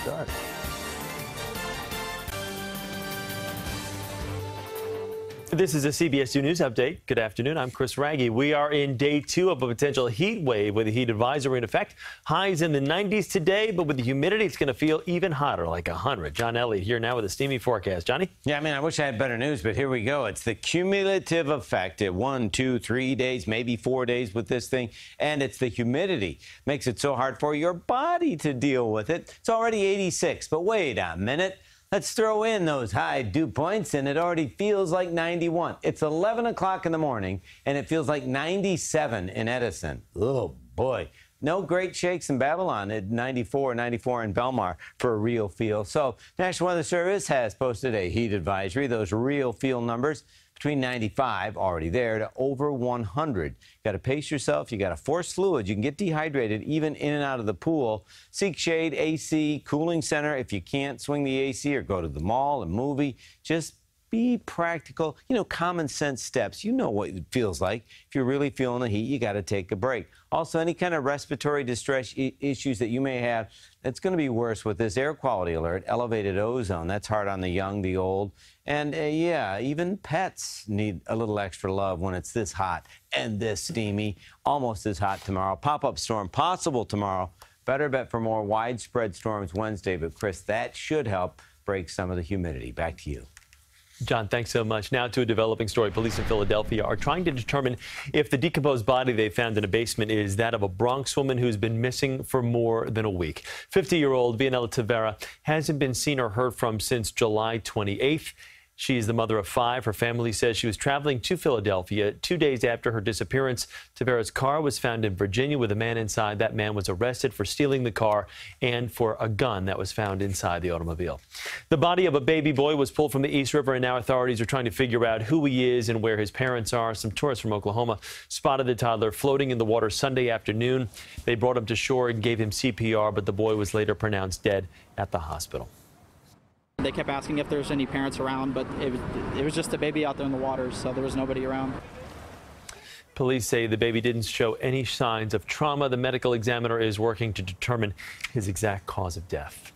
does. This is a CBS2 News Update. Good afternoon. I'm Chris Wragge. We are in day 2 of a potential heat wave with a heat advisory in effect. Highs in the 90s today, but with the humidity, it's going to feel even hotter, like 100. John Elliott here now with a steamy forecast. Johnny? Yeah, I wish I had better news, but here we go. It's the cumulative effect at 1, 2, 3 days, maybe 4 days with this thing. And it's the humidity. Makes it so hard for your body to deal with it. It's already 86, but wait a minute. Let's throw in those high dew points, and it already feels like 91. It's 11 o'clock in the morning, and it feels like 97 in Edison. Oh, boy. No great shakes in Babylon at 94 in Belmar for a real feel. So National Weather Service has posted a heat advisory. Those real feel numbers between 95, already there, to over 100. You got to pace yourself. You got to force fluids. You can get dehydrated even in and out of the pool. Seek shade, AC, cooling center. If you can't swing the AC or go to the mall, a movie, just be practical. You know, common sense steps. You know what it feels like. If you're really feeling the heat, you got to take a break. Also, any kind of respiratory distress issues that you may have, it's going to be worse with this air quality alert. Elevated ozone, that's hard on the young, the old. And yeah, even pets need a little extra love when it's this hot and this steamy. Almost as hot tomorrow. Pop-up storm possible tomorrow. Better bet for more widespread storms Wednesday. But Chris, that should help break some of the humidity. Back to you. John, thanks so much. Now to a developing story. Police in Philadelphia are trying to determine if the decomposed body they found in a basement is that of a Bronx woman who's been missing for more than a week. 50-year-old Vianella Tavera hasn't been seen or heard from since July 28th. She is the mother of 5. Her family says she was traveling to Philadelphia 2 days after her disappearance. Tavera's car was found in Virginia with a man inside. That man was arrested for stealing the car and for a gun that was found inside the automobile. The body of a baby boy was pulled from the East River, and now authorities are trying to figure out who he is and where his parents are. Some tourists from Oklahoma spotted the toddler floating in the water Sunday afternoon. They brought him to shore and gave him CPR, but the boy was later pronounced dead at the hospital. They kept asking if there was any parents around, but it was just a baby out there in the water, so there was nobody around. Police say the baby didn't show any signs of trauma. The medical examiner is working to determine his exact cause of death.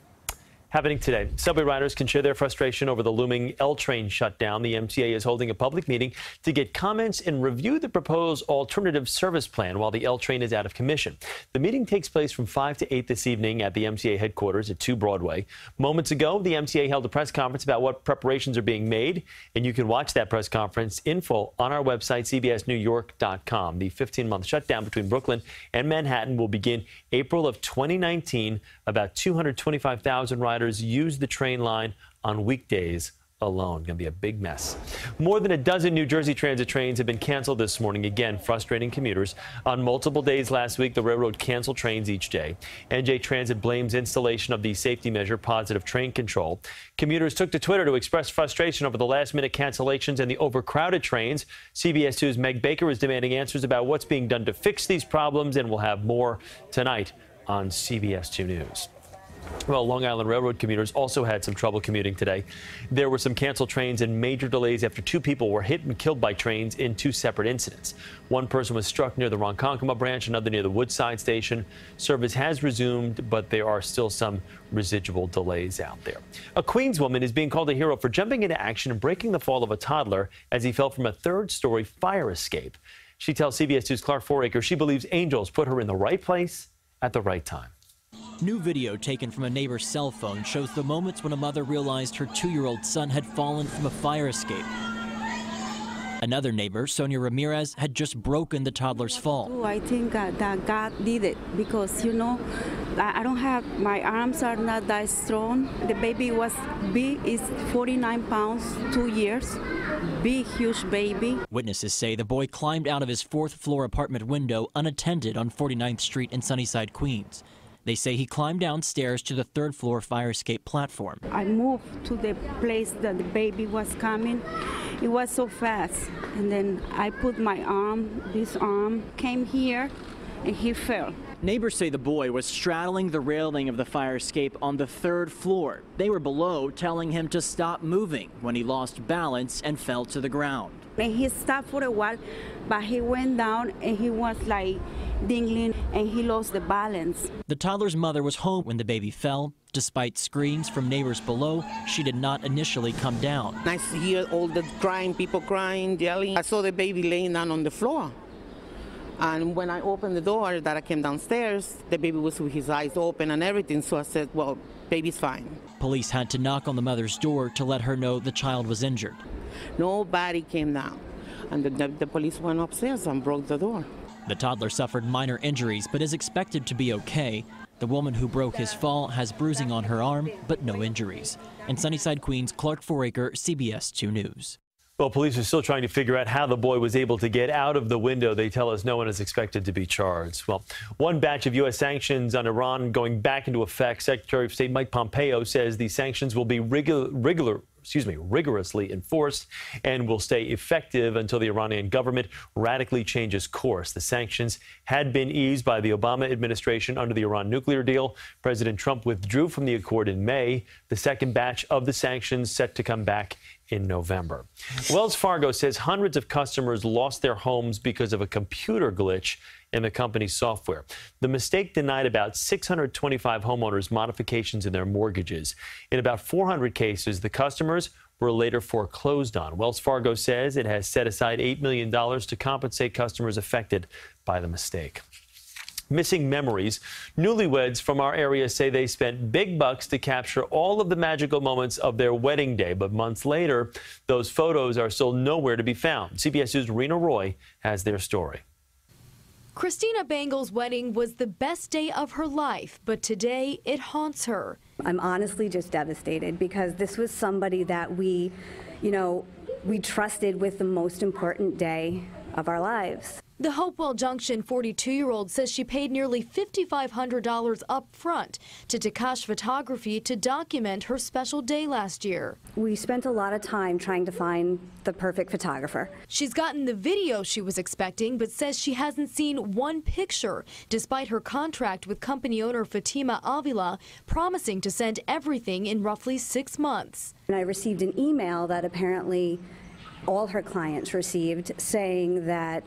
Happening today, subway riders can share their frustration over the looming L train shutdown. The MTA is holding a public meeting to get comments and review the proposed alternative service plan while the L train is out of commission. The meeting takes place from 5 to 8 this evening at the MTA headquarters at 2 Broadway. Moments ago, the MTA held a press conference about what preparations are being made, and you can watch that press conference in full on our website, CBSNewYork.com. The 15-month shutdown between Brooklyn and Manhattan will begin April of 2019. About 225,000 riders use the train line on weekdays alone. Going to be a big mess. More than a dozen New Jersey Transit trains have been canceled this morning, again frustrating commuters. On multiple days last week, the railroad canceled trains each day. NJ Transit blames installation of the safety measure, positive train control. Commuters took to Twitter to express frustration over the last-minute cancellations and the overcrowded trains. CBS2's Meg Baker is demanding answers about what's being done to fix these problems, and we'll have more tonight on CBS2 News. Well, Long Island Railroad commuters also had some trouble commuting today. There were some canceled trains and major delays after 2 people were hit and killed by trains in 2 separate incidents. One person was struck near the Ronkonkoma branch, another near the Woodside station. Service has resumed, but there are still some residual delays out there. A Queens woman is being called a hero for jumping into action and breaking the fall of a toddler as he fell from a 3rd-story fire escape. She tells CBS2's Clark Foraker she believes angels put her in the right place at the right time. New video taken from a neighbor's cell phone shows the moments when a mother realized her 2-year-old son had fallen from a fire escape. Another neighbor, Sonia Ramirez, had just broken the toddler's fall. I think that God did it because, you know, I don't have, my arms are not that strong. The baby was big, is 49 pounds, 2 years. Big, huge baby. Witnesses say the boy climbed out of his 4th-floor apartment window unattended on 49th Street in Sunnyside, Queens. They say he climbed downstairs to the 3rd-floor fire escape platform. I moved to the place that the baby was coming. It was so fast. And then I put my arm, this arm, came here, and he fell. Neighbors say the boy was straddling the railing of the fire escape on the 3rd floor. They were below, telling him to stop moving when he lost balance and fell to the ground. And he stopped for a while, but he went down and he was like dingling and he lost the balance. The toddler's mother was home when the baby fell. Despite screams from neighbors below, she did not initially come down. I hear all the crying, people crying, yelling. I saw the baby laying down on the floor. And when I opened the door that I came downstairs, the baby was with his eyes open and everything. So I said, well, baby's fine. Police had to knock on the mother's door to let her know the child was injured. Nobody came down. And the police went upstairs and broke the door. The toddler suffered minor injuries but is expected to be okay. The woman who broke his fall has bruising on her arm but no injuries. In Sunnyside, Queens, Clark Foraker, CBS 2 News. Well, police are still trying to figure out how the boy was able to get out of the window. They tell us no one is expected to be charged. Well, one batch of U.S. sanctions on Iran going back into effect. Secretary of State Mike Pompeo says these sanctions will be rigorously enforced and will stay effective until the Iranian government radically changes course. The sanctions had been eased by the Obama administration under the Iran nuclear deal. President Trump withdrew from the accord in May. The second batch of the sanctions set to come back in November. Wells Fargo says hundreds of customers lost their homes because of a computer glitch in the company's software. The mistake denied about 625 homeowners modifications in their mortgages. In about 400 cases, the customers were later foreclosed on. Wells Fargo says it has set aside $8 million to compensate customers affected by the mistake. Missing memories. Newlyweds from our area say they spent big bucks to capture all of the magical moments of their wedding day. But months later, those photos are still nowhere to be found. CBS 2's Rena Roy has their story. Christina Bangle's wedding was the best day of her life, but today it haunts her. I'm honestly just devastated because this was somebody that we trusted with the most important day of our lives. The Hopewell Junction 42-year-old says she paid nearly $5,500 up front to Takash Photography to document her special day last year. We spent a lot of time trying to find the perfect photographer. She's gotten the video she was expecting, but says she hasn't seen one picture, despite her contract with company owner Fatima Avila promising to send everything in roughly 6 months. And I received an email that apparently all her clients received saying that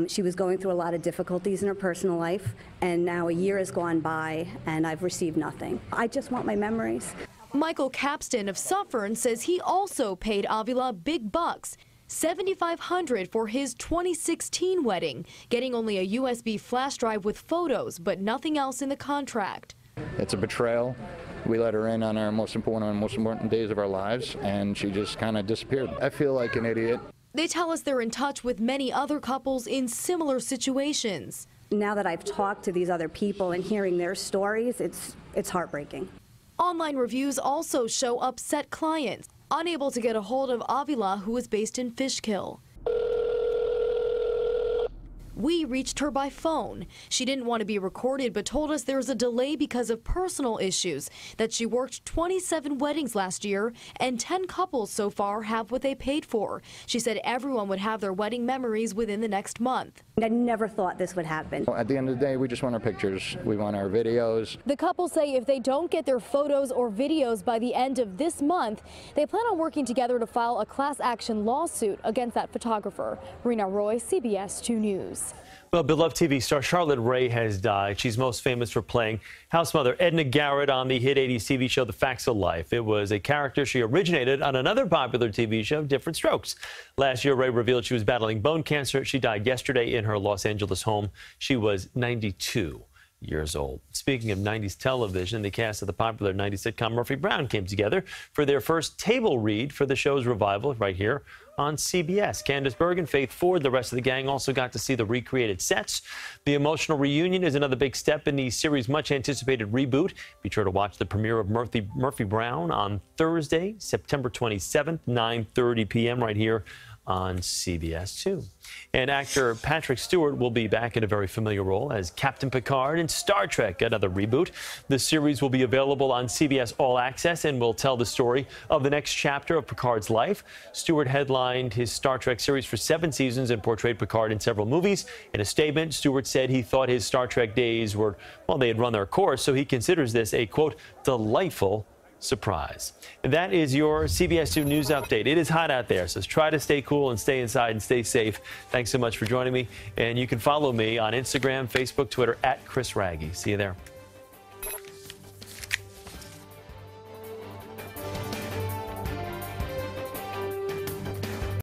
she was going through a lot of difficulties in her personal life, and now a year has gone by and I've received nothing. I just want my memories. Michael Capston of Suffern says he also paid Avila big bucks, $7,500 for his 2016 wedding, getting only a USB flash drive with photos, but nothing else in the contract. It's a betrayal. We let her in on our most important days of our lives, and she just kind of disappeared. I feel like an idiot. They tell us they're in touch with many other couples in similar situations. Now that I've talked to these other people and hearing their stories, it's heartbreaking. Online reviews also show upset clients, unable to get a hold of Avila, who is based in Fishkill. We reached her by phone. She didn't want to be recorded, but told us there's a delay because of personal issues, that she worked 27 weddings last year, and 10 couples so far have what they paid for. She said everyone would have their wedding memories within the next month. I never thought this would happen. At the end of the day, we just want our pictures. We want our videos. The couple say if they don't get their photos or videos by the end of this month, they plan on working together to file a class action lawsuit against that photographer. Rena Roy, CBS 2 News. Well, beloved TV star Charlotte Rae has died. She's most famous for playing house mother Edna Garrett on the hit 80s TV show The Facts of Life. It was a character she originated on another popular TV show, Different Strokes. Last year, Rae revealed she was battling bone cancer. She died yesterday in her Los Angeles home. She was 92 years old. Speaking of 90s television, the cast of the popular 90s sitcom Murphy Brown came together for their first table read for the show's revival right here on CBS. Candace Bergen, Faith Ford, the rest of the gang also got to see the recreated sets. The emotional reunion is another big step in the series' much-anticipated reboot. Be sure to watch the premiere of Murphy Brown on Thursday, September 27th, 9:30 p.m. right here on CBS 2. And actor Patrick Stewart will be back in a very familiar role as Captain Picard in Star Trek, another reboot. The series will be available on CBS All Access and will tell the story of the next chapter of Picard's life. Stewart headlined his Star Trek series for 7 seasons and portrayed Picard in several movies. In a statement, Stewart said he thought his Star Trek days were, well, they had run their course, so he considers this a, quote, delightful surprise. And that is your CBS 2 News Update. It is hot out there, so try to stay cool and stay inside and stay safe. Thanks so much for joining me. And you can follow me on Instagram, Facebook, Twitter, @Chris Wragge. See you there.